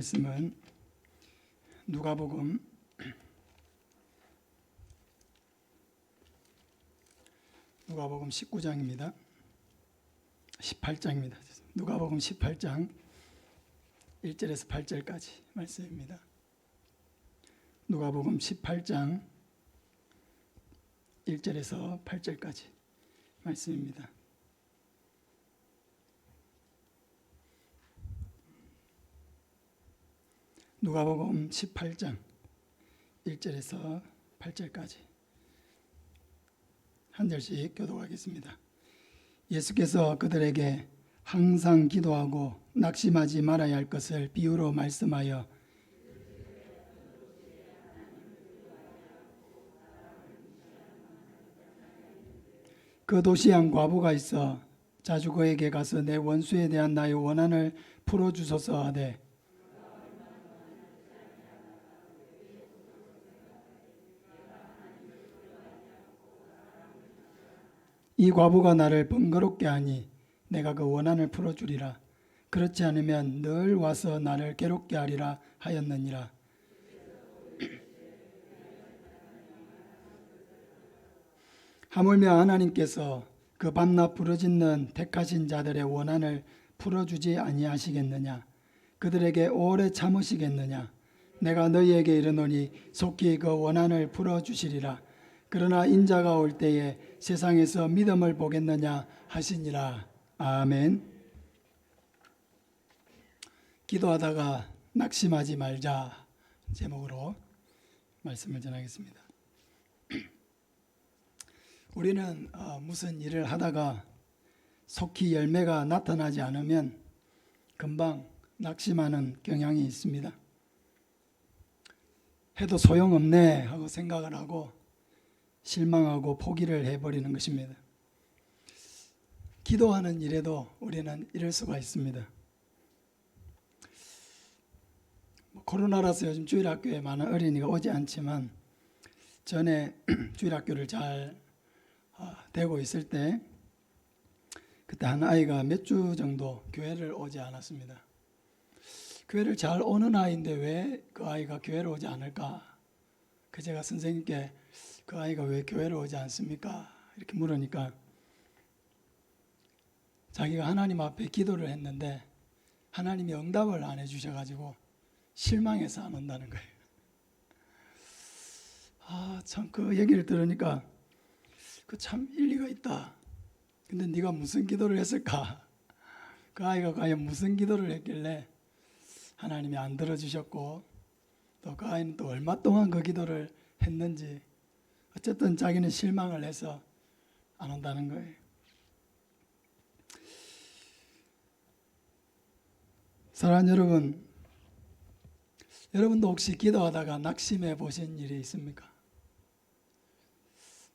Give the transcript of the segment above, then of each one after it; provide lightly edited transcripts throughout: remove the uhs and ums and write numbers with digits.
말씀은 누가복음 19장입니다. 18장입니다. 누가복음 18장 1절에서 8절까지 말씀입니다. 누가복음 18장 1절에서 8절까지 말씀입니다. 누가복음 18장 1절에서 8절까지 한 절씩 교독하겠습니다. 예수께서 그들에게 항상 기도하고 낙심하지 말아야 할 것을 비유로 말씀하여 그 도시에 한 과부가 있어 자주 그에게 가서 내 원수에 대한 나의 원한을 풀어주소서 하되 이 과부가 나를 번거롭게 하니 내가 그 원한을 풀어주리라. 그렇지 않으면 늘 와서 나를 괴롭게 하리라 하였느니라. 하물며 하나님께서 그 밤낮 부르짖는 택하신 자들의 원한을 풀어주지 아니하시겠느냐? 그들에게 오래 참으시겠느냐? 내가 너희에게 이르노니 속히 그 원한을 풀어주시리라. 그러나 인자가 올 때에 세상에서 믿음을 보겠느냐 하시니라. 아멘. 기도하다가 낙심하지 말자 제목으로 말씀을 전하겠습니다. 우리는 무슨 일을 하다가 속히 열매가 나타나지 않으면 금방 낙심하는 경향이 있습니다. 해도 소용없네 하고 생각을 하고 실망하고 포기를 해버리는 것입니다. 기도하는 일에도 우리는 이럴 수가 있습니다. 코로나라서 요즘 주일학교에 많은 어린이가 오지 않지만 전에 주일학교를 잘 되고 있을 때 그때 한 아이가 몇 주 정도 교회를 오지 않았습니다. 교회를 잘 오는 아이인데 왜 그 아이가 교회를 오지 않을까? 그 제가 선생님께 그 아이가 왜 교회를 오지 않습니까? 이렇게 물으니까 자기가 하나님 앞에 기도를 했는데 하나님이 응답을 안 해주셔가지고 실망해서 안 온다는 거예요. 참 그 얘기를 들으니까 그 참 일리가 있다. 근데 네가 무슨 기도를 했을까? 그 아이가 과연 무슨 기도를 했길래 하나님이 안 들어주셨고 또 그 아이는 또 얼마 동안 그 기도를 했는지 어쨌든 자기는 실망을 해서 안 온다는 거예요. 사랑하는 여러분, 여러분도 혹시 기도하다가 낙심해 보신 일이 있습니까?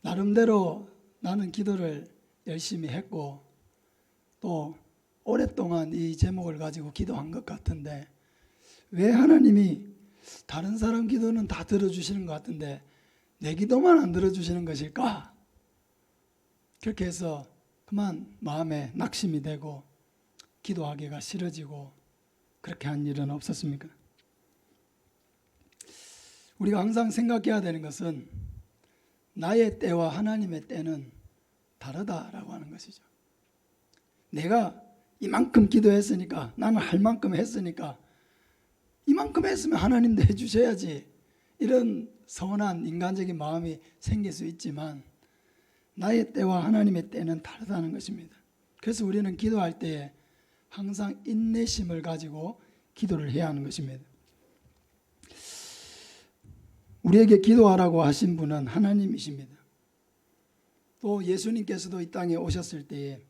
나름대로 나는 기도를 열심히 했고 또 오랫동안 이 제목을 가지고 기도한 것 같은데 왜 하나님이 다른 사람 기도는 다 들어주시는 것 같은데 내 기도만 안 들어주시는 것일까? 그렇게 해서 그만 마음에 낙심이 되고 기도하기가 싫어지고 그렇게 한 일은 없었습니까? 우리가 항상 생각해야 되는 것은 나의 때와 하나님의 때는 다르다라고 하는 것이죠. 내가 이만큼 기도했으니까 나는 할 만큼 했으니까 이만큼 했으면 하나님도 해주셔야지 이런 서운한 인간적인 마음이 생길 수 있지만 나의 때와 하나님의 때는 다르다는 것입니다. 그래서 우리는 기도할 때에 항상 인내심을 가지고 기도를 해야 하는 것입니다. 우리에게 기도하라고 하신 분은 하나님이십니다. 또 예수님께서도 이 땅에 오셨을 때에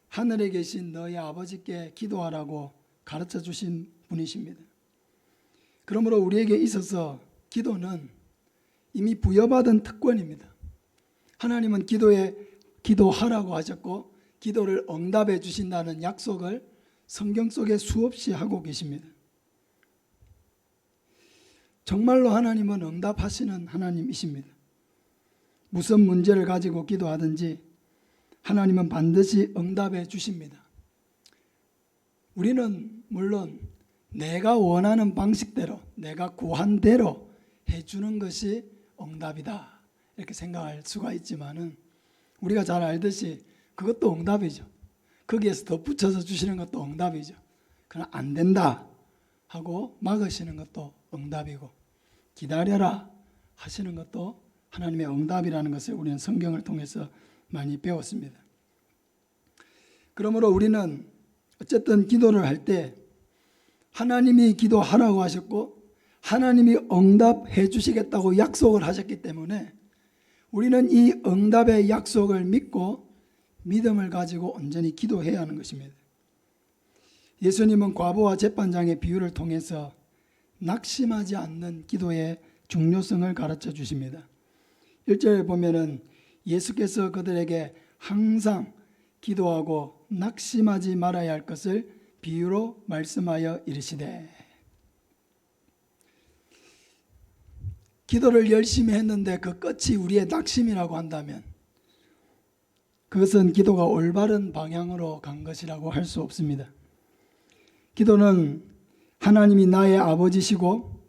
하늘에 계신 너희 아버지께 기도하라고 가르쳐 주신 분이십니다. 그러므로 우리에게 있어서 기도는 이미 부여받은 특권입니다. 하나님은 기도하라고 하셨고 기도를 응답해 주신다는 약속을 성경 속에 수없이 하고 계십니다. 정말로 하나님은 응답하시는 하나님이십니다. 무슨 문제를 가지고 기도하든지 하나님은 반드시 응답해 주십니다. 우리는 물론 내가 원하는 방식대로, 내가 구한 대로 해주는 것이 응답이다 이렇게 생각할 수가 있지만은, 우리가 잘 알듯이 그것도 응답이죠. 거기에서 덧붙여서 주시는 것도 응답이죠. 그러나 안 된다 하고 막으시는 것도 응답이고, 기다려라 하시는 것도 하나님의 응답이라는 것을 우리는 성경을 통해서 많이 배웠습니다. 그러므로 우리는 어쨌든 기도를 할 때 하나님이 기도하라고 하셨고 하나님이 응답해 주시겠다고 약속을 하셨기 때문에 우리는 이 응답의 약속을 믿고 믿음을 가지고 온전히 기도해야 하는 것입니다. 예수님은 과부와 재판장의 비유를 통해서 낙심하지 않는 기도의 중요성을 가르쳐 주십니다. 1절에 보면은 예수께서 그들에게 항상 기도하고 낙심하지 말아야 할 것을 비유로 말씀하여 이르시되, 기도를 열심히 했는데 그 끝이 우리의 낙심이라고 한다면 그것은 기도가 올바른 방향으로 간 것이라고 할 수 없습니다. 기도는 하나님이 나의 아버지시고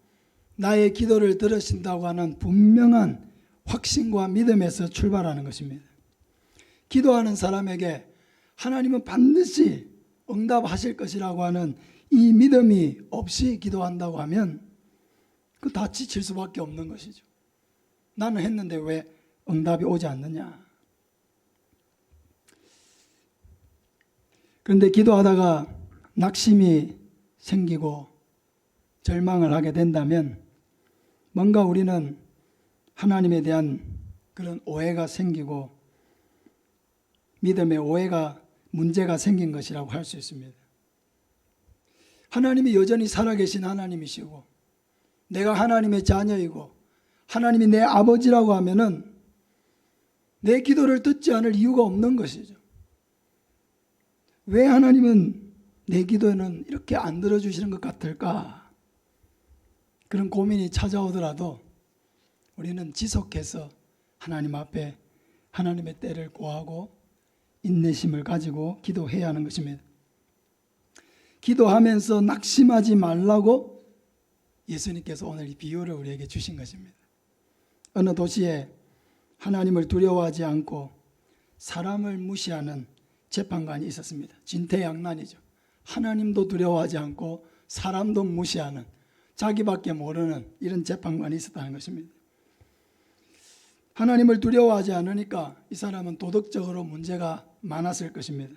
나의 기도를 들으신다고 하는 분명한 확신과 믿음에서 출발하는 것입니다. 기도하는 사람에게 하나님은 반드시 응답하실 것이라고 하는 이 믿음이 없이 기도한다고 하면 그 다 지칠 수밖에 없는 것이죠. 나는 했는데 왜 응답이 오지 않느냐. 그런데 기도하다가 낙심이 생기고 절망을 하게 된다면 뭔가 우리는 하나님에 대한 그런 오해가 생기고 믿음의 오해가 문제가 생긴 것이라고 할 수 있습니다. 하나님이 여전히 살아계신 하나님이시고 내가 하나님의 자녀이고 하나님이 내 아버지라고 하면은 내 기도를 듣지 않을 이유가 없는 것이죠. 왜 하나님은 내 기도는 이렇게 안 들어주시는 것 같을까? 그런 고민이 찾아오더라도 우리는 지속해서 하나님 앞에 하나님의 때를 구하고 인내심을 가지고 기도해야 하는 것입니다. 기도하면서 낙심하지 말라고 예수님께서 오늘 이 비유를 우리에게 주신 것입니다. 어느 도시에 하나님을 두려워하지 않고 사람을 무시하는 재판관이 있었습니다. 진퇴양난이죠. 하나님도 두려워하지 않고 사람도 무시하는, 자기밖에 모르는 이런 재판관이 있었다는 것입니다. 하나님을 두려워하지 않으니까 이 사람은 도덕적으로 문제가 많았을 것입니다.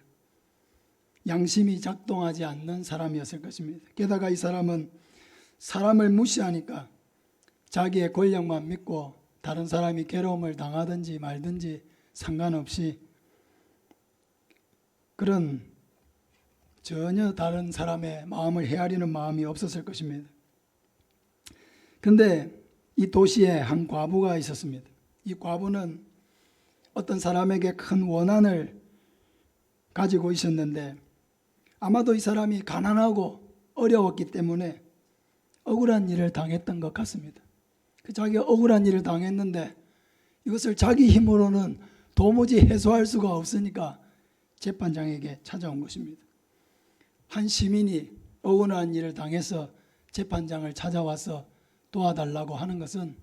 양심이 작동하지 않는 사람이었을 것입니다. 게다가 이 사람은 사람을 무시하니까 자기의 권력만 믿고 다른 사람이 괴로움을 당하든지 말든지 상관없이 그런 전혀 다른 사람의 마음을 헤아리는 마음이 없었을 것입니다. 그런데 이 도시에 한 과부가 있었습니다. 이 과부는 어떤 사람에게 큰 원한을 가지고 있었는데 아마도 이 사람이 가난하고 어려웠기 때문에 억울한 일을 당했던 것 같습니다. 자기가 억울한 일을 당했는데 이것을 자기 힘으로는 도무지 해소할 수가 없으니까 재판장에게 찾아온 것입니다. 한 시민이 억울한 일을 당해서 재판장을 찾아와서 도와달라고 하는 것은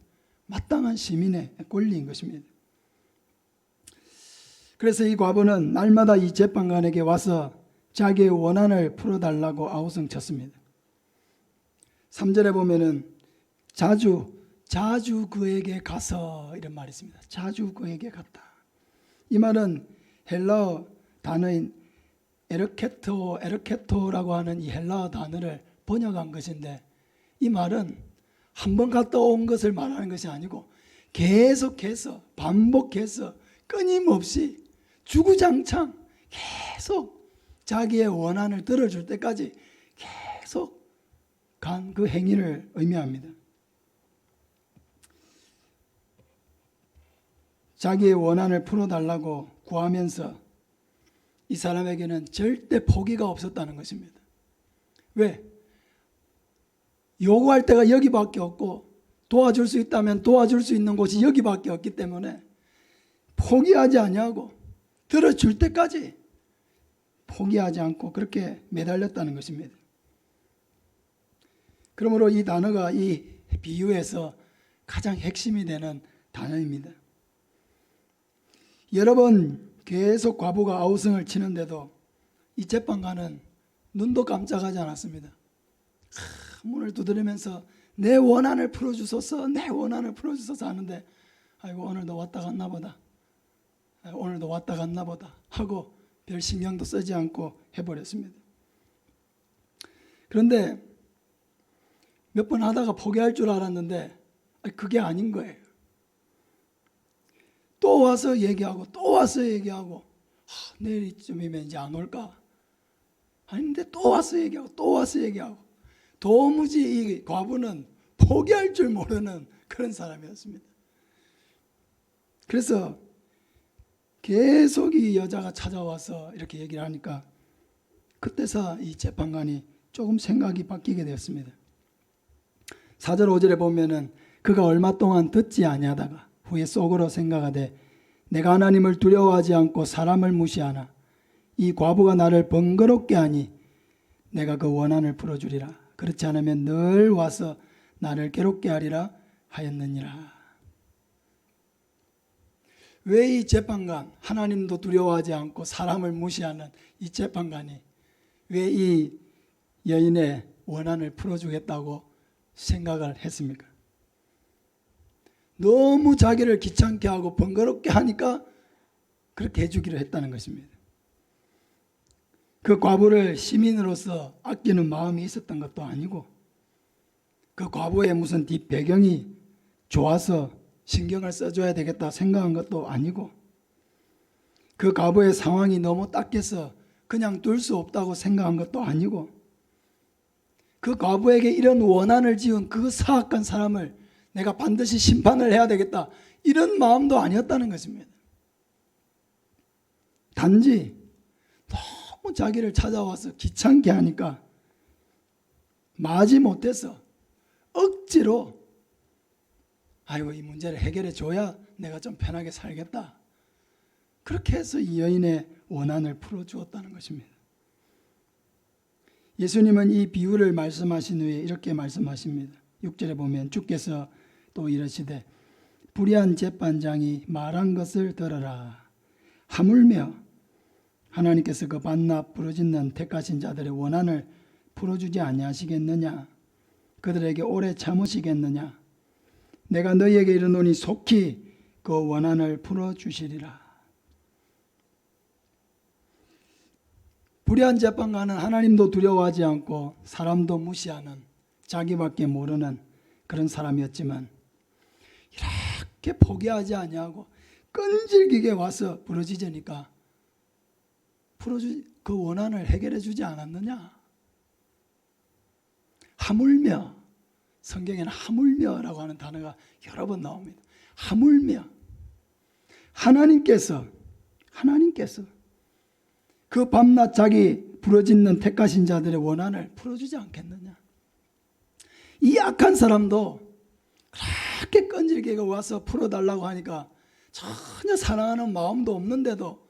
마땅한 시민의 권리인 것입니다. 그래서 이 과부는 날마다 이 재판관에게 와서 자기의 원한을 풀어달라고 아우성쳤습니다. 3절에 보면은 자주 그에게 가서 이런 말이 있습니다. 자주 그에게 갔다. 이 말은 헬라어 단어인 에르케토라고 하는 이 헬라어 단어를 번역한 것인데, 이 말은 한 번 갔다 온 것을 말하는 것이 아니고 계속해서 반복해서 끊임없이 주구장창 계속 자기의 원한을 들어줄 때까지 계속 간 그 행위를 의미합니다. 자기의 원한을 풀어달라고 구하면서 이 사람에게는 절대 포기가 없었다는 것입니다. 왜? 요구할 때가 여기밖에 없고 도와줄 수 있다면 도와줄 수 있는 곳이 여기밖에 없기 때문에 포기하지 아니하고 들어줄 때까지 포기하지 않고 그렇게 매달렸다는 것입니다. 그러므로 이 단어가 이 비유에서 가장 핵심이 되는 단어입니다. 여러 번 계속 과부가 아우성을 치는데도 이 재판관은 눈도 깜짝하지 않았습니다. 문을 두드리면서 내 원한을 풀어주소서, 내 원한을 풀어주소서 하는데, 아이고 오늘도 왔다 갔나 보다, 오늘도 왔다 갔나 보다 하고 별 신경도 쓰지 않고 해버렸습니다. 그런데 몇 번 하다가 포기할 줄 알았는데 그게 아닌 거예요. 또 와서 얘기하고 또 와서 얘기하고, 내일쯤이면 이제 안 올까? 아닌데 또 와서 얘기하고 또 와서 얘기하고, 도무지 이 과부는 포기할 줄 모르는 그런 사람이었습니다. 그래서 계속 이 여자가 찾아와서 이렇게 얘기를 하니까 그때서 이 재판관이 조금 생각이 바뀌게 되었습니다. 4절 5절에 보면은 그가 얼마 동안 듣지 아니하다가 후에 속으로 생각하되 내가 하나님을 두려워하지 않고 사람을 무시하나 이 과부가 나를 번거롭게 하니 내가 그 원한을 풀어주리라. 그렇지 않으면 늘 와서 나를 괴롭게 하리라 하였느니라. 왜 이 재판관, 하나님도 두려워하지 않고 사람을 무시하는 이 재판관이 왜 이 여인의 원한을 풀어주겠다고 생각을 했습니까? 너무 자기를 귀찮게 하고 번거롭게 하니까 그렇게 해주기로 했다는 것입니다. 그 과부를 시민으로서 아끼는 마음이 있었던 것도 아니고, 그 과부의 무슨 뒷배경이 좋아서 신경을 써줘야 되겠다 생각한 것도 아니고, 그 과부의 상황이 너무 딱해서 그냥 둘 수 없다고 생각한 것도 아니고, 그 과부에게 이런 원한을 지은 그 사악한 사람을 내가 반드시 심판을 해야 되겠다, 이런 마음도 아니었다는 것입니다. 단지 너무 자기를 찾아와서 귀찮게 하니까 마지못해서 억지로 아이고 이 문제를 해결해 줘야 내가 좀 편하게 살겠다, 그렇게 해서 이 여인의 원한을 풀어주었다는 것입니다. 예수님은 이 비유를 말씀하신 후에 이렇게 말씀하십니다. 6절에 보면 주께서 또 이러시되 불의한 재판장이 말한 것을 들어라. 하물며 하나님께서 그 반납 부르짖는 택하신 자들의 원한을 풀어주지 아니하시겠느냐? 그들에게 오래 참으시겠느냐? 내가 너희에게 이르노니 속히 그 원한을 풀어주시리라. 불의한 재판관은 하나님도 두려워하지 않고 사람도 무시하는 자기밖에 모르는 그런 사람이었지만, 이렇게 포기하지 아니하고 끈질기게 와서 부르짖으니까 그 원한을 해결해 주지 않았느냐? 하물며, 성경에는 하물며라고 하는 단어가 여러 번 나옵니다. 하물며 하나님께서 그 밤낮 자기 부르짖는 택하신 자들의 원한을 풀어주지 않겠느냐? 이 악한 사람도 그렇게 끈질기게 와서 풀어달라고 하니까 전혀 사랑하는 마음도 없는데도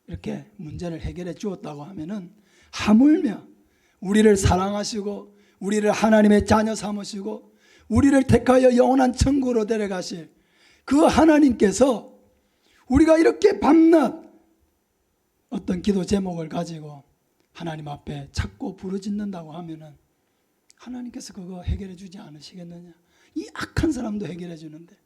이렇게 문제를 해결해 주었다고 하면은, 하물며 우리를 사랑하시고 우리를 하나님의 자녀 삼으시고 우리를 택하여 영원한 천국으로 데려가실 그 하나님께서 우리가 이렇게 밤낮 어떤 기도 제목을 가지고 하나님 앞에 찾고 부르짖는다고 하면은 하나님께서 그거 해결해 주지 않으시겠느냐? 이 악한 사람도 해결해 주는데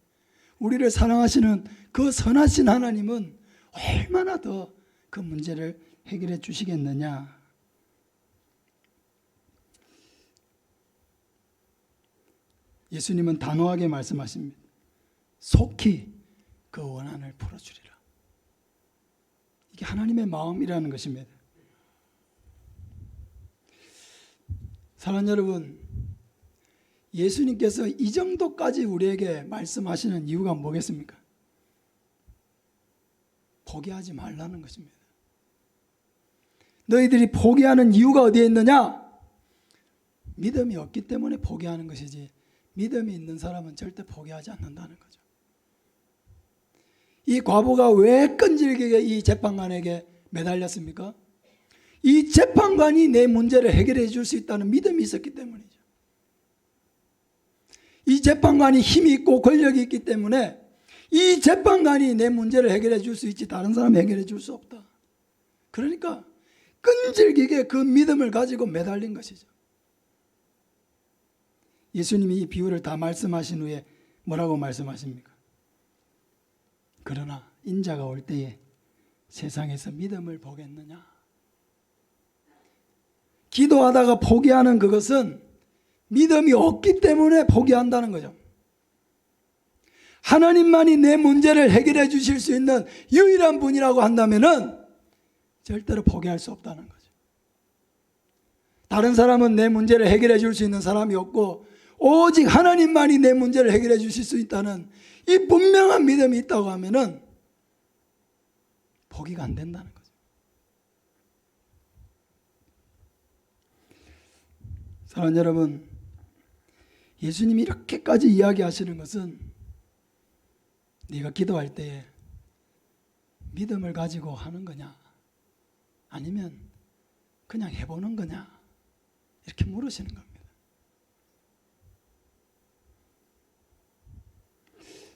우리를 사랑하시는 그 선하신 하나님은 얼마나 더 그 문제를 해결해 주시겠느냐? 예수님은 단호하게 말씀하십니다. 속히 그 원한을 풀어주리라. 이게 하나님의 마음이라는 것입니다. 사랑하는 여러분, 예수님께서 이 정도까지 우리에게 말씀하시는 이유가 뭐겠습니까? 포기하지 말라는 것입니다. 너희들이 포기하는 이유가 어디에 있느냐? 믿음이 없기 때문에 포기하는 것이지, 믿음이 있는 사람은 절대 포기하지 않는다는 거죠. 이 과부가 왜 끈질기게 이 재판관에게 매달렸습니까? 이 재판관이 내 문제를 해결해 줄 수 있다는 믿음이 있었기 때문이죠. 이 재판관이 힘이 있고 권력이 있기 때문에 이 재판관이 내 문제를 해결해 줄 수 있지 다른 사람이 해결해 줄 수 없다. 그러니까 끈질기게 그 믿음을 가지고 매달린 것이죠. 예수님이 이 비유를 다 말씀하신 후에 뭐라고 말씀하십니까? 그러나 인자가 올 때에 세상에서 믿음을 보겠느냐? 기도하다가 포기하는 그것은 믿음이 없기 때문에 포기한다는 거죠. 하나님만이 내 문제를 해결해 주실 수 있는 유일한 분이라고 한다면은 절대로 포기할 수 없다는 거죠. 다른 사람은 내 문제를 해결해 줄 수 있는 사람이 없고 오직 하나님만이 내 문제를 해결해 주실 수 있다는 이 분명한 믿음이 있다고 하면은 포기가 안 된다는 거죠. 사랑하는 여러분, 예수님이 이렇게까지 이야기하시는 것은 네가 기도할 때에 믿음을 가지고 하는 거냐 아니면 그냥 해보는 거냐 이렇게 물으시는 겁니다.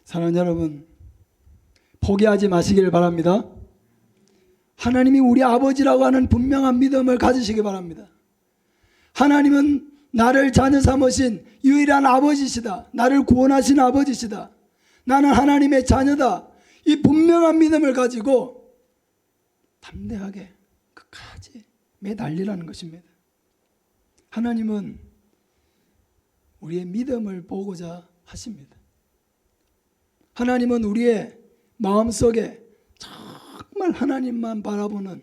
사랑하는 여러분, 포기하지 마시길 바랍니다. 하나님이 우리 아버지라고 하는 분명한 믿음을 가지시기 바랍니다. 하나님은 나를 자녀 삼으신 유일한 아버지시다. 나를 구원하신 아버지시다. 나는 하나님의 자녀다. 이 분명한 믿음을 가지고 담대하게 끝까지 매달리라는 것입니다. 하나님은 우리의 믿음을 보고자 하십니다. 하나님은 우리의 마음속에 정말 하나님만 바라보는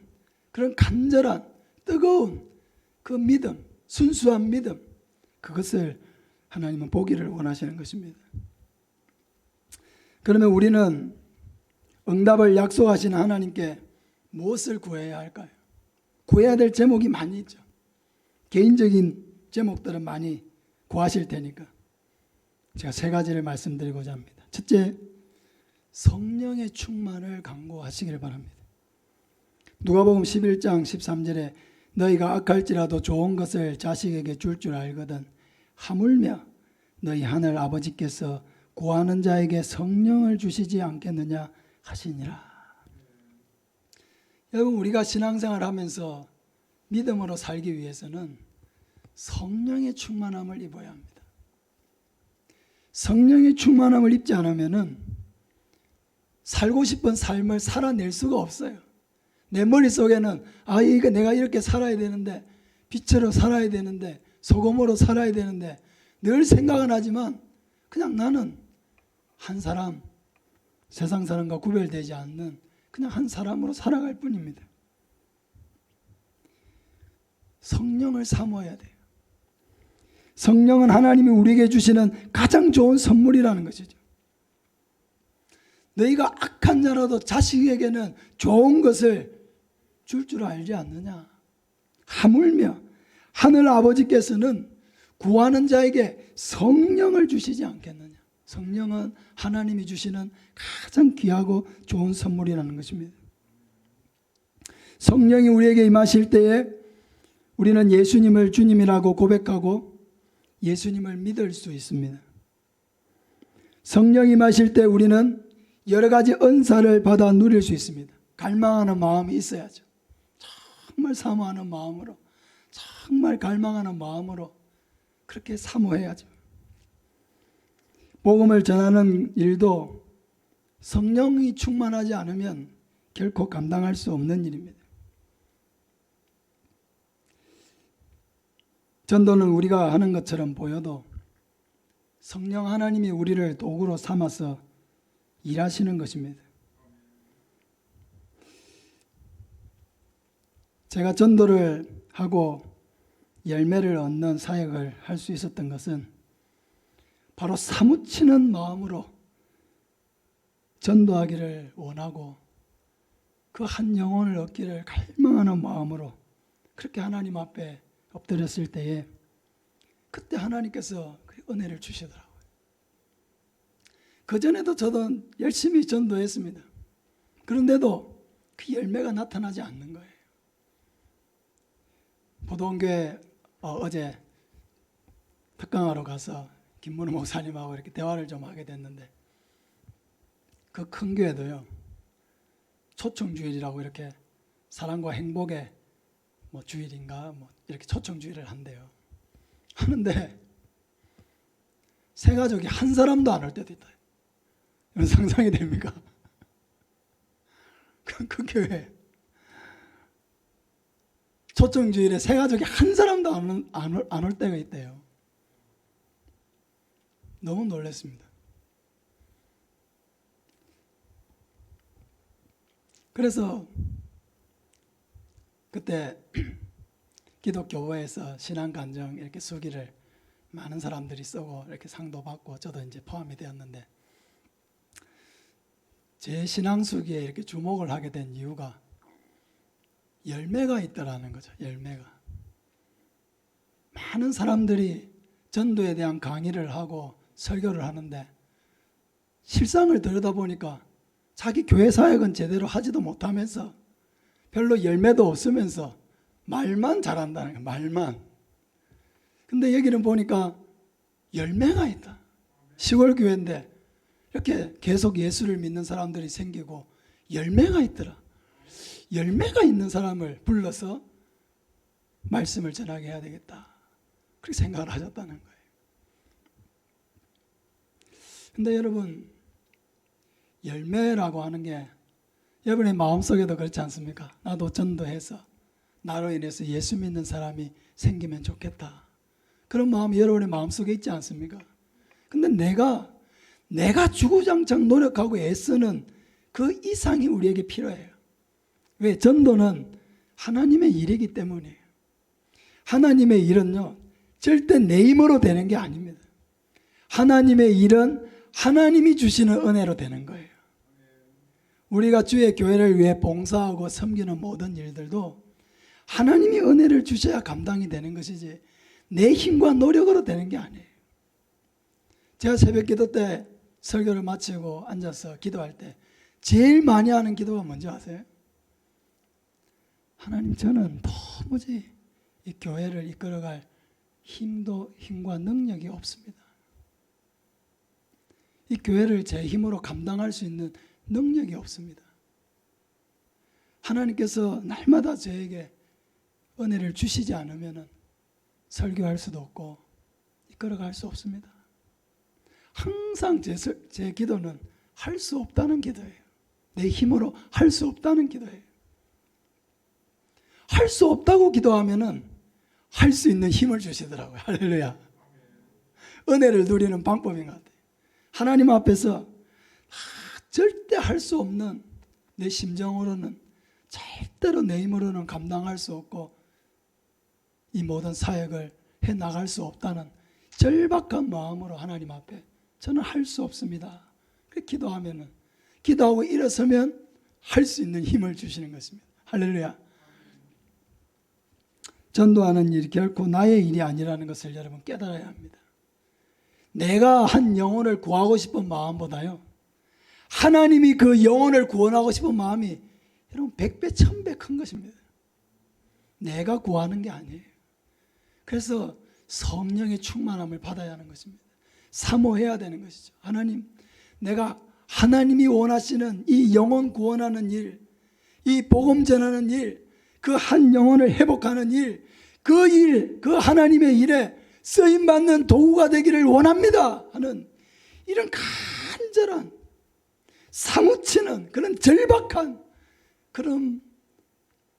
그런 간절한 뜨거운 그 믿음, 순수한 믿음, 그것을 하나님은 보기를 원하시는 것입니다. 그러면 우리는 응답을 약속하시는 하나님께 무엇을 구해야 할까요? 구해야 될 제목이 많이 있죠. 개인적인 제목들은 많이 구하실 테니까 제가 세 가지를 말씀드리고자 합니다. 첫째, 성령의 충만을 간구하시기를 바랍니다. 누가복음 11장 13절에 너희가 악할지라도 좋은 것을 자식에게 줄 알거든 하물며 너희 하늘 아버지께서 구하는 자에게 성령을 주시지 않겠느냐 하시니라. 여러분, 우리가 신앙생활을 하면서 믿음으로 살기 위해서는 성령의 충만함을 입어야 합니다. 성령의 충만함을 입지 않으면은 살고 싶은 삶을 살아낼 수가 없어요. 내 머릿속에는 이거 내가 이렇게 살아야 되는데, 빛으로 살아야 되는데, 소금으로 살아야 되는데 늘 생각은 하지만 그냥 나는 한 사람, 세상 사람과 구별되지 않는 그냥 한 사람으로 살아갈 뿐입니다. 성령을 사모해야 돼요. 성령은 하나님이 우리에게 주시는 가장 좋은 선물이라는 것이죠. 너희가 악한 자라도 자식에게는 좋은 것을 줄 알지 않느냐. 하물며 하늘 아버지께서는 구하는 자에게 성령을 주시지 않겠느냐. 성령은 하나님이 주시는 가장 귀하고 좋은 선물이라는 것입니다. 성령이 우리에게 임하실 때에 우리는 예수님을 주님이라고 고백하고 예수님을 믿을 수 있습니다. 성령이 임하실 때 우리는 여러 가지 은사를 받아 누릴 수 있습니다. 갈망하는 마음이 있어야죠. 정말 사모하는 마음으로, 정말 갈망하는 마음으로 그렇게 사모해야죠. 복음을 전하는 일도 성령이 충만하지 않으면 결코 감당할 수 없는 일입니다. 전도는 우리가 하는 것처럼 보여도 성령 하나님이 우리를 도구로 삼아서 일하시는 것입니다. 제가 전도를 하고 열매를 얻는 사역을 할 수 있었던 것은 바로 사무치는 마음으로 전도하기를 원하고 그 한 영혼을 얻기를 갈망하는 마음으로 그렇게 하나님 앞에 엎드렸을 때에 그때 하나님께서 그 은혜를 주시더라고요. 그전에도 저도 열심히 전도했습니다. 그런데도 그 열매가 나타나지 않는 거예요. 보도원교회 어제 특강하러 가서 김문호 목사님하고 이렇게 대화를 좀 하게 됐는데 그 큰 교회도요 초청주일이라고 이렇게 사랑과 행복의 뭐 주일인가 뭐 이렇게 초청주일을 한대요. 하는데 새 가족이 한 사람도 안 올 때도 있다. 이런 상상이 됩니까? 그 교회 초청주일에 새 가족이 한 사람도 안 올 때가 있대요. 너무 놀랐습니다. 그래서 그때 기독교회에서 신앙간증 이렇게 수기를 많은 사람들이 쓰고 이렇게 상도 받고 저도 이제 포함이 되었는데 제 신앙수기에 이렇게 주목을 하게 된 이유가 열매가 있더라는 거죠. 열매가. 많은 사람들이 전도에 대한 강의를 하고 설교를 하는데 실상을 들여다보니까 자기 교회 사역은 제대로 하지도 못하면서 별로 열매도 없으면서 말만 잘한다는 거예요. 말만. 근데 여기는 보니까 열매가 있다. 시골 교회인데 이렇게 계속 예수를 믿는 사람들이 생기고 열매가 있더라. 열매가 있는 사람을 불러서 말씀을 전하게 해야 되겠다. 그렇게 생각을 하셨다는 거예요. 근데 여러분 열매라고 하는 게 여러분의 마음속에도 그렇지 않습니까? 나도 전도해서 나로 인해서 예수 믿는 사람이 생기면 좋겠다. 그런 마음이 여러분의 마음속에 있지 않습니까? 근데 내가 주구장창 노력하고 애쓰는 그 이상이 우리에게 필요해요. 왜? 전도는 하나님의 일이기 때문이에요. 하나님의 일은요 절대 내 힘으로 되는 게 아닙니다. 하나님의 일은 하나님이 주시는 은혜로 되는 거예요. 우리가 주의 교회를 위해 봉사하고 섬기는 모든 일들도 하나님이 은혜를 주셔야 감당이 되는 것이지 내 힘과 노력으로 되는 게 아니에요. 제가 새벽 기도 때 설교를 마치고 앉아서 기도할 때 제일 많이 하는 기도가 뭔지 아세요? 하나님, 저는 도무지 이 교회를 이끌어갈 힘과 능력이 없습니다. 이 교회를 제 힘으로 감당할 수 있는 능력이 없습니다. 하나님께서 날마다 저에게 은혜를 주시지 않으면 설교할 수도 없고 이끌어갈 수 없습니다. 항상 제 기도는 할 수 없다는 기도예요. 내 힘으로 할 수 없다는 기도예요. 할 수 없다고 기도하면은 할 수 있는 힘을 주시더라고요. 할렐루야. 은혜를 누리는 방법인 것 같아요. 하나님 앞에서 절대 할 수 없는 내 심정으로는 절대로 내 힘으로는 감당할 수 없고 이 모든 사역을 해나갈 수 없다는 절박한 마음으로 하나님 앞에 저는 할 수 없습니다. 그렇게 기도하면은 기도하고 일어서면 할 수 있는 힘을 주시는 것입니다. 할렐루야. 전도하는 일이 결코 나의 일이 아니라는 것을 여러분 깨달아야 합니다. 내가 한 영혼을 구하고 싶은 마음보다요 하나님이 그 영혼을 구원하고 싶은 마음이 여러분 100배 1000배 큰 것입니다. 내가 구하는 게 아니에요. 그래서 성령의 충만함을 받아야 하는 것입니다. 사모해야 되는 것이죠. 하나님, 내가 하나님이 원하시는 이 영혼 구원하는 일, 이 복음 전하는 일, 그 한 영혼을 회복하는 일, 그 하나님의 일에 쓰임받는 도구가 되기를 원합니다 하는 이런 간절한 사무치는 그런 절박한 그런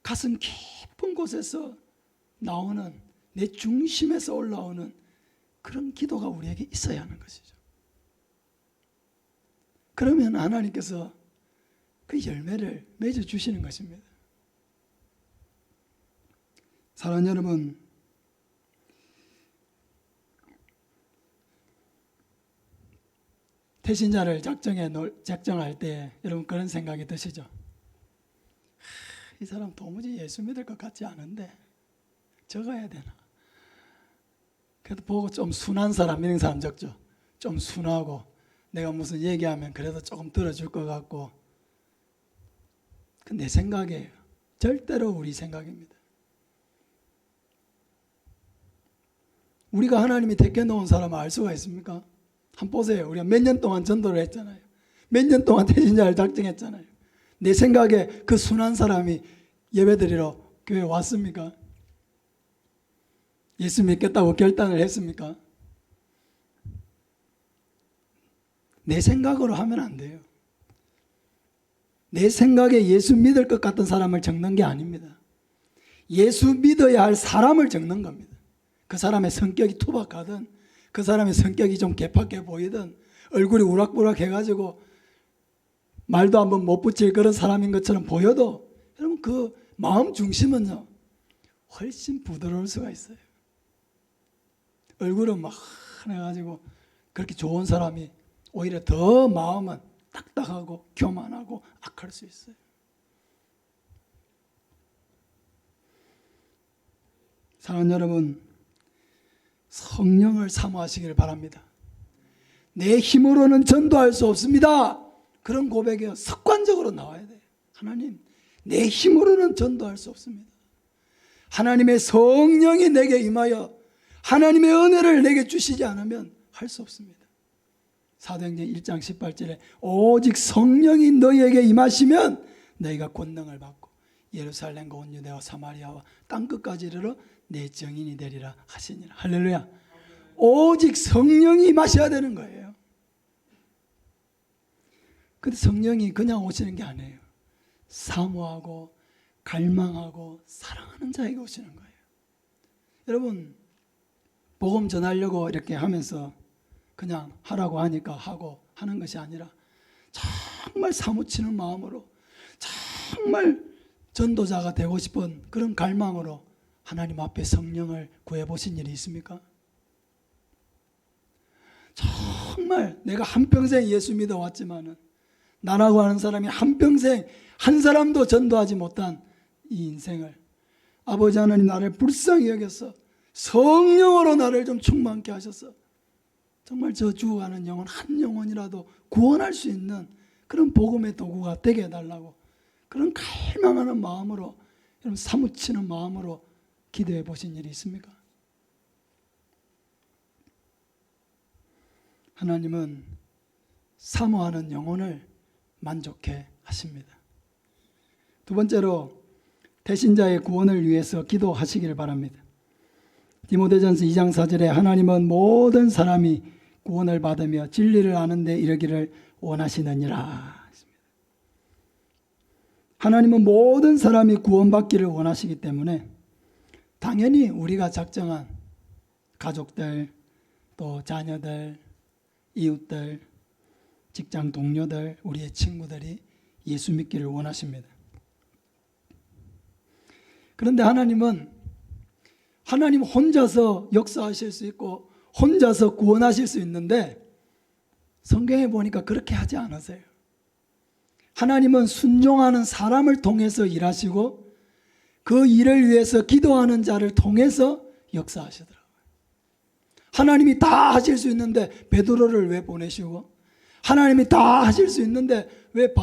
가슴 깊은 곳에서 나오는 내 중심에서 올라오는 그런 기도가 우리에게 있어야 하는 것이죠. 그러면 하나님께서 그 열매를 맺어주시는 것입니다. 사랑하는 여러분, 태신자를 작정할 때 여러분 그런 생각이 드시죠? 이 사람 도무지 예수 믿을 것 같지 않은데 적어야 되나? 그래도 보고 좀 순한 사람, 이런 사람 적죠. 좀 순하고 내가 무슨 얘기하면 그래도 조금 들어줄 것 같고. 그 내 생각이에요. 절대로 우리 생각입니다. 우리가 하나님이 택해 놓은 사람을 알 수가 있습니까? 한번 보세요. 우리가 몇 년 동안 전도를 했잖아요. 몇 년 동안 대신자를 작정했잖아요. 내 생각에 그 순한 사람이 예배드리러 교회에 왔습니까? 예수 믿겠다고 결단을 했습니까? 내 생각으로 하면 안 돼요. 내 생각에 예수 믿을 것 같은 사람을 적는 게 아닙니다. 예수 믿어야 할 사람을 적는 겁니다. 그 사람의 성격이 투박하든 그 사람의 성격이 좀 개팍해 보이든 얼굴이 우락부락 해가지고 말도 한번 못 붙일 그런 사람인 것처럼 보여도 여러분 그 마음 중심은요 훨씬 부드러울 수가 있어요. 얼굴은 막 해가지고 그렇게 좋은 사람이 오히려 더 마음은 딱딱하고 교만하고 악할 수 있어요. 사랑하는 여러분, 성령을 사모하시기를 바랍니다. 내 힘으로는 전도할 수 없습니다. 그런 고백이 습관적으로 나와야 돼요. 하나님, 내 힘으로는 전도할 수 없습니다. 하나님의 성령이 내게 임하여 하나님의 은혜를 내게 주시지 않으면 할 수 없습니다. 사도행전 1장 18절에 오직 성령이 너희에게 임하시면 너희가 권능을 받고 예루살렘과 온 유대와 사마리아와 땅끝까지 이르러 내 증인이 되리라 하시니라. 할렐루야. 오직 성령이 임하셔야 되는 거예요. 근데 성령이 그냥 오시는 게 아니에요. 사모하고 갈망하고 사랑하는 자에게 오시는 거예요. 여러분, 복음 전하려고 이렇게 하면서 그냥 하라고 하니까 하고 하는 것이 아니라 정말 사무치는 마음으로 정말 전도자가 되고 싶은 그런 갈망으로 하나님 앞에 성령을 구해보신 일이 있습니까? 정말 내가 한평생 예수 믿어왔지만은 나라고 하는 사람이 한평생 한 사람도 전도하지 못한 이 인생을 아버지 하나님 나를 불쌍히 여겨서 성령으로 나를 좀 충만케 하셔서 정말 저 죽어가는 영혼 한 영혼이라도 구원할 수 있는 그런 복음의 도구가 되게 해달라고 그런 갈망하는 마음으로 여러분 사무치는 마음으로 기도해 보신 일이 있습니까? 하나님은 사모하는 영혼을 만족해 하십니다. 두 번째로 대신자의 구원을 위해서 기도하시기를 바랍니다. 디모데전서 2장 4절에 하나님은 모든 사람이 구원을 받으며 진리를 아는 데 이르기를 원하시느니라. 하나님은 모든 사람이 구원받기를 원하시기 때문에 당연히 우리가 작정한 가족들, 또 자녀들, 이웃들, 직장 동료들, 우리의 친구들이 예수 믿기를 원하십니다. 그런데 하나님 혼자서 역사하실 수 있고 혼자서 구원하실 수 있는데 성경에 보니까 그렇게 하지 않으세요. 하나님은 순종하는 사람을 통해서 일하시고 그 일을 위해서 기도하는 자를 통해서 역사하시더라고요. 하나님이 다 하실 수 있는데 베드로를 왜 보내시고 하나님이 다 하실 수 있는데 왜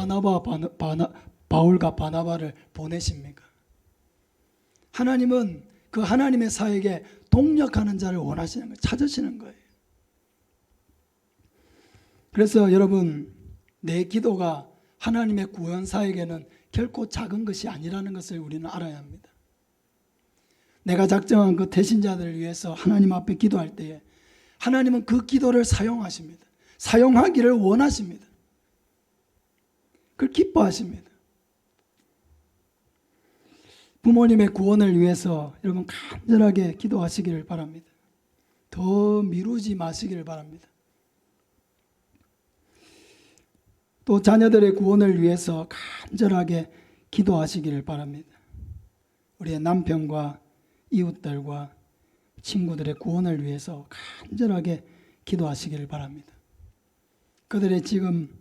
바울과 바나바를 보내십니까? 하나님은 그 하나님의 사역에 동력하는 자를 원하시는 거예요. 찾으시는 거예요. 그래서 여러분 내 기도가 하나님의 구원 사역에는 결코 작은 것이 아니라는 것을 우리는 알아야 합니다. 내가 작정한 그 대신자들을 위해서 하나님 앞에 기도할 때에 하나님은 그 기도를 사용하십니다. 사용하기를 원하십니다. 그걸 기뻐하십니다. 부모님의 구원을 위해서 여러분 간절하게 기도하시기를 바랍니다. 더 미루지 마시기를 바랍니다. 또 자녀들의 구원을 위해서 간절하게 기도하시기를 바랍니다. 우리의 남편과 이웃들과 친구들의 구원을 위해서 간절하게 기도하시기를 바랍니다. 그들의 지금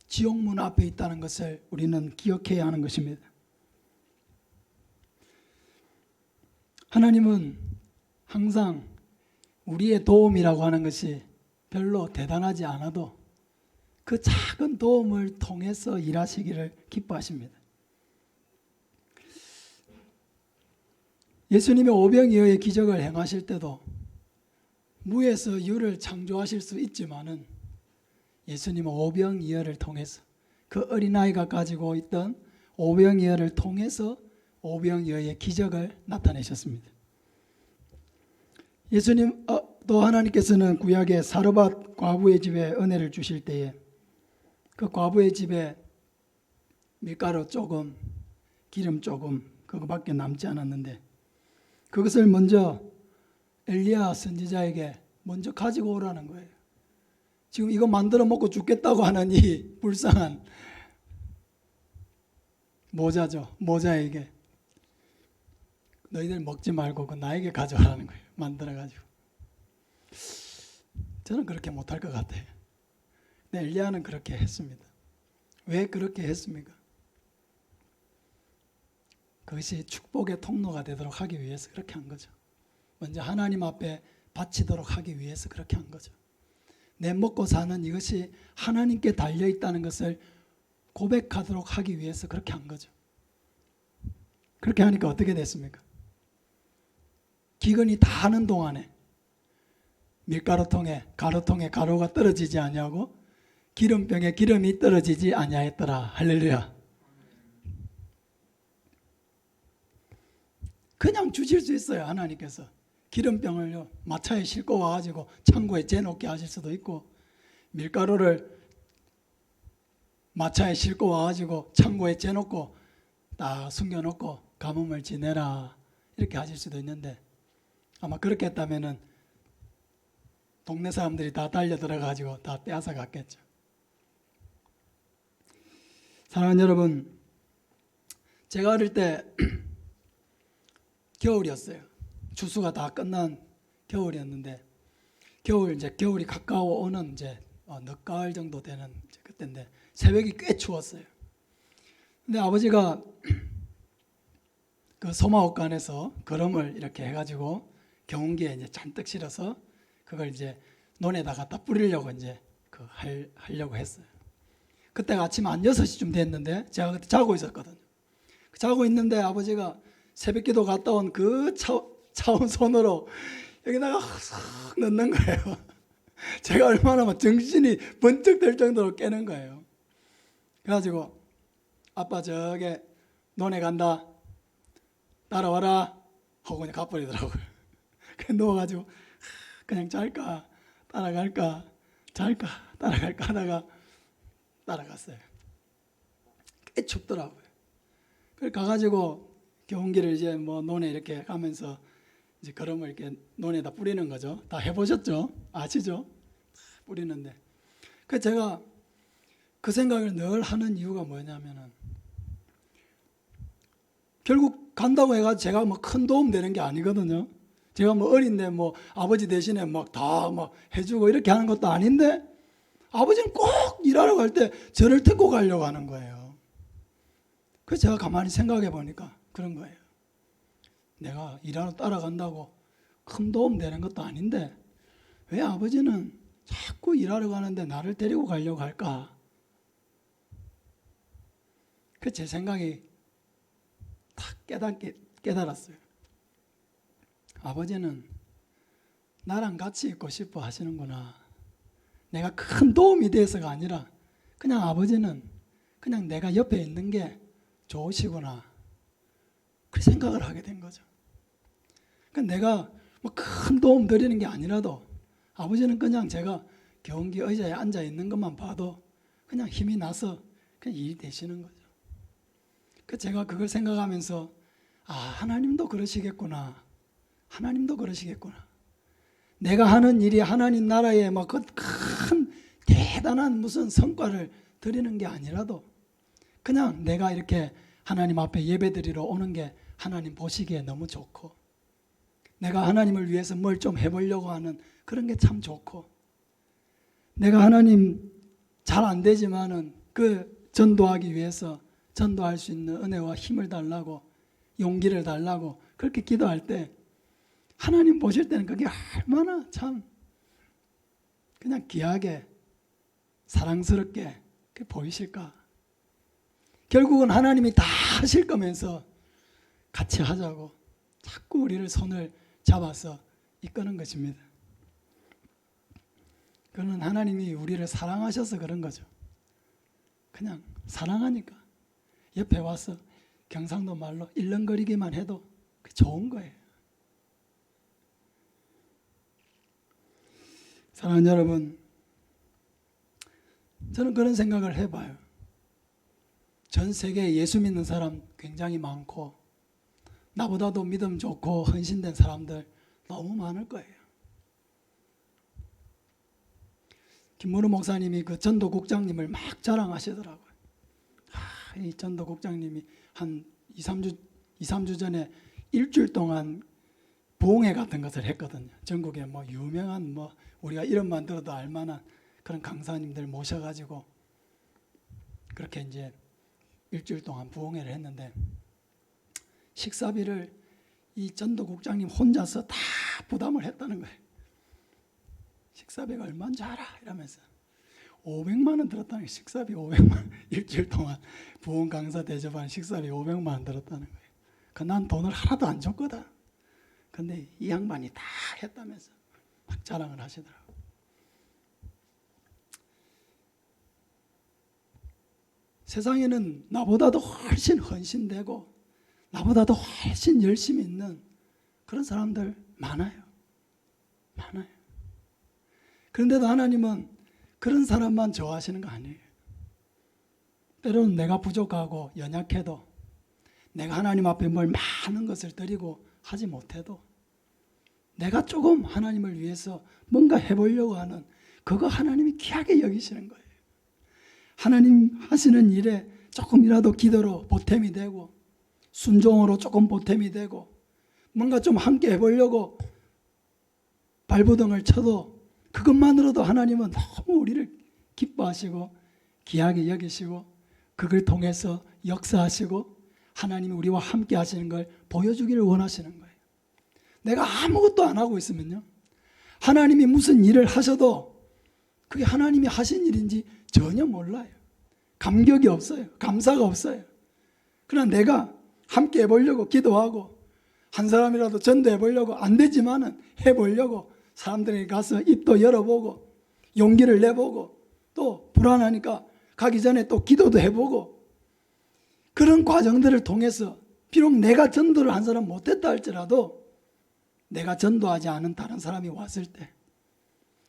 지옥문 앞에 있다는 것을 우리는 기억해야 하는 것입니다. 하나님은 항상 우리의 도움이라고 하는 것이 별로 대단하지 않아도 그 작은 도움을 통해서 일하시기를 기뻐하십니다. 예수님이 오병이어의 기적을 행하실 때도 무에서 유를 창조하실 수 있지만은 예수님은 오병이어를 통해서 그 어린아이가 가지고 있던 오병이어를 통해서 오병이어의 기적을 나타내셨습니다. 예수님 또 하나님께서는 구약의 사르밧 과부의 집에 은혜를 주실 때에 그 과부의 집에 밀가루 조금, 기름 조금 그거밖에 남지 않았는데 그것을 먼저 엘리야 선지자에게 먼저 가지고 오라는 거예요. 지금 이거 만들어 먹고 죽겠다고 하는 이 불쌍한 모자죠. 모자에게 너희들 먹지 말고 그 나에게 가져오라는 거예요. 만들어가지고. 저는 그렇게 못할 것 같아요. 근데 엘리야는 그렇게 했습니다. 왜 그렇게 했습니까? 그것이 축복의 통로가 되도록 하기 위해서 그렇게 한 거죠. 먼저 하나님 앞에 바치도록 하기 위해서 그렇게 한 거죠. 내 먹고 사는 이것이 하나님께 달려있다는 것을 고백하도록 하기 위해서 그렇게 한 거죠. 그렇게 하니까 어떻게 됐습니까? 기근이 다 하는 동안에 밀가루통에 가루통에 가루가 떨어지지 아니하고 기름병에 기름이 떨어지지 아니하였더라. 할렐루야. 그냥 주실 수 있어요. 하나님께서 기름병을요 마차에 싣고 와가지고 창고에 재놓게 하실 수도 있고 밀가루를 마차에 싣고 와가지고 창고에 재놓고 딱 숨겨놓고 가뭄을 지내라 이렇게 하실 수도 있는데 아마 그렇게 했다면은 동네 사람들이 다 달려 들어가지고 다 빼앗아 갔겠죠. 사랑하는 여러분, 제가 어릴 때 겨울이었어요. 추수가 다 끝난 겨울이었는데 겨울이 가까워 오는 이제 늦가을 정도 되는 그때인데 새벽이 꽤 추웠어요. 근데 아버지가 그 소마옥간에서 거름을 이렇게 해가지고 경운기에 이제 잔뜩 실어서 그걸 이제 논에다 갖다 뿌리려고 이제 하려고 했어요. 그때가 아침 한 6시쯤 됐는데 제가 그때 자고 있었거든요. 자고 있는데 아버지가 새벽기도 갔다 온 그 차온 손으로 여기다가 싹 넣는 거예요. 제가 얼마나 막 정신이 번쩍 들 정도로 깨는 거예요. 그래가지고 아빠 저게 논에 간다 따라와라 하고 그냥 가버리더라고요. 그냥 누워가지고 그냥 잘까 따라갈까 잘까 따라갈까 하다가 따라갔어요. 꽤 춥더라고요. 그래 가가지고 경운기를 이제 뭐 논에 이렇게 가면서 이제 거름을 이렇게 논에다 뿌리는 거죠. 다 해보셨죠? 아시죠? 뿌리는데 그 제가 그 생각을 늘 하는 이유가 뭐냐면은 결국 간다고 해가지고 제가 뭐 큰 도움 되는 게 아니거든요. 제가 뭐 어린데 뭐 아버지 대신에 막 다 막 해주고 이렇게 하는 것도 아닌데 아버지는 꼭 일하러 갈 때 저를 데리고 가려고 하는 거예요. 그래서 제가 가만히 생각해 보니까 그런 거예요. 내가 일하러 따라간다고 큰 도움 되는 것도 아닌데 왜 아버지는 자꾸 일하러 가는데 나를 데리고 가려고 할까? 그 제 생각이 탁 깨달았어요. 아버지는 나랑 같이 있고 싶어 하시는구나. 내가 큰 도움이 돼서가 아니라 그냥 아버지는 그냥 내가 옆에 있는 게 좋으시구나. 그 생각을 하게 된 거죠. 그러니까 내가 뭐 큰 도움 드리는 게 아니라도 아버지는 그냥 제가 경운기 의자에 앉아 있는 것만 봐도 그냥 힘이 나서 그냥 일이 되시는 거죠. 그 제가 그걸 생각하면서 하나님도 그러시겠구나. 하나님도 그러시겠구나. 내가 하는 일이 하나님 나라에 막 큰 대단한 무슨 성과를 드리는 게 아니라도 그냥 내가 이렇게 하나님 앞에 예배드리러 오는 게 하나님 보시기에 너무 좋고 내가 하나님을 위해서 뭘 좀 해보려고 하는 그런 게 참 좋고 내가 하나님 잘 안 되지만은 그 전도하기 위해서 전도할 수 있는 은혜와 힘을 달라고 용기를 달라고 그렇게 기도할 때 하나님 보실 때는 그게 얼마나 참 그냥 귀하게 사랑스럽게 보이실까. 결국은 하나님이 다 하실 거면서 같이 하자고 자꾸 우리를 손을 잡아서 이끄는 것입니다. 그는 하나님이 우리를 사랑하셔서 그런 거죠. 그냥 사랑하니까 옆에 와서 경상도 말로 일렁거리기만 해도 좋은 거예요. 사랑하는 여러분, 저는 그런 생각을 해봐요. 전 세계에 예수 믿는 사람 굉장히 많고 나보다도 믿음 좋고 헌신된 사람들 너무 많을 거예요. 김문우 목사님이 그 전도국장님을 막 자랑하시더라고요. 이 전도국장님이 한 2, 3주 전에 일주일 동안 부흥회 같은 것을 했거든요. 전국에 뭐 유명한 뭐 우리가 이름만 들어도 알만한 그런 강사님들 모셔가지고 그렇게 이제 일주일 동안 부흥회를 했는데 식사비를 이 전도국장님 혼자서 다 부담을 했다는 거예요. 식사비가 얼마인지 알아? 이러면서 500만 원 들었다는 거예요. 식사비 500만 원. 일주일 동안 부흥 강사 대접한 식사비 500만 원 들었다는 거예요. 난 돈을 하나도 안 줬거든. 근데 이 양반이 다 했다면서 막 자랑을 하시더라고요. 세상에는 나보다도 훨씬 헌신되고 나보다도 훨씬 열심히 있는 그런 사람들 많아요. 많아요. 그런데도 하나님은 그런 사람만 좋아하시는 거 아니에요. 때로는 내가 부족하고 연약해도 내가 하나님 앞에 뭘 많은 것을 드리고 하지 못해도 내가 조금 하나님을 위해서 뭔가 해보려고 하는 그거 하나님이 귀하게 여기시는 거예요. 하나님 하시는 일에 조금이라도 기도로 보탬이 되고 순종으로 조금 보탬이 되고 뭔가 좀 함께 해보려고 발버둥을 쳐도 그것만으로도 하나님은 너무 우리를 기뻐하시고 귀하게 여기시고 그걸 통해서 역사하시고 하나님이 우리와 함께 하시는 걸 보여주기를 원하시는 거예요. 내가 아무것도 안 하고 있으면요, 하나님이 무슨 일을 하셔도 그게 하나님이 하신 일인지 전혀 몰라요. 감격이 없어요. 감사가 없어요. 그러나 내가 함께 해보려고 기도하고 한 사람이라도 전도해보려고 안 되지만은 해보려고 사람들에게 가서 입도 열어보고 용기를 내보고 또 불안하니까 가기 전에 또 기도도 해보고 그런 과정들을 통해서 비록 내가 전도를 한 사람 못했다 할지라도 내가 전도하지 않은 다른 사람이 왔을 때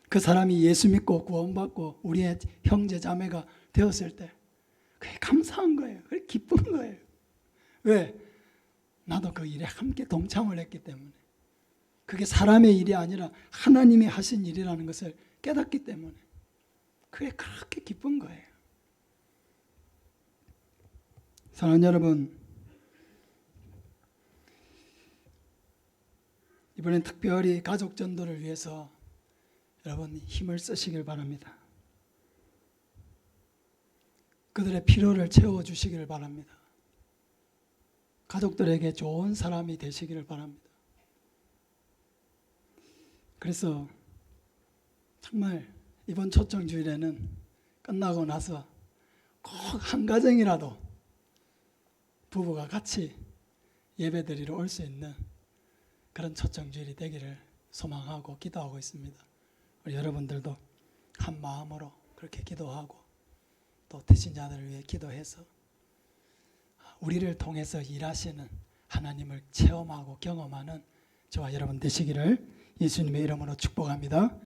그 사람이 예수 믿고 구원받고 우리의 형제 자매가 되었을 때 그게 감사한 거예요. 그게 기쁜 거예요. 왜? 나도 그 일에 함께 동참을 했기 때문에 그게 사람의 일이 아니라 하나님이 하신 일이라는 것을 깨닫기 때문에 그게 그렇게 기쁜 거예요. 사랑하는 여러분, 이번엔 특별히 가족 전도를 위해서 여러분 힘을 쓰시길 바랍니다. 그들의 필요를 채워주시기를 바랍니다. 가족들에게 좋은 사람이 되시기를 바랍니다. 그래서 정말 이번 초청주일에는 끝나고 나서 꼭 한 가정이라도 부부가 같이 예배드리러 올 수 있는 그런 초청주일이 되기를 소망하고 기도하고 있습니다. 우리 여러분들도 한 마음으로 그렇게 기도하고 또 되신 자들을 위해 기도해서 우리를 통해서 일하시는 하나님을 체험하고 경험하는 저와 여러분 되시기를 예수님의 이름으로 축복합니다.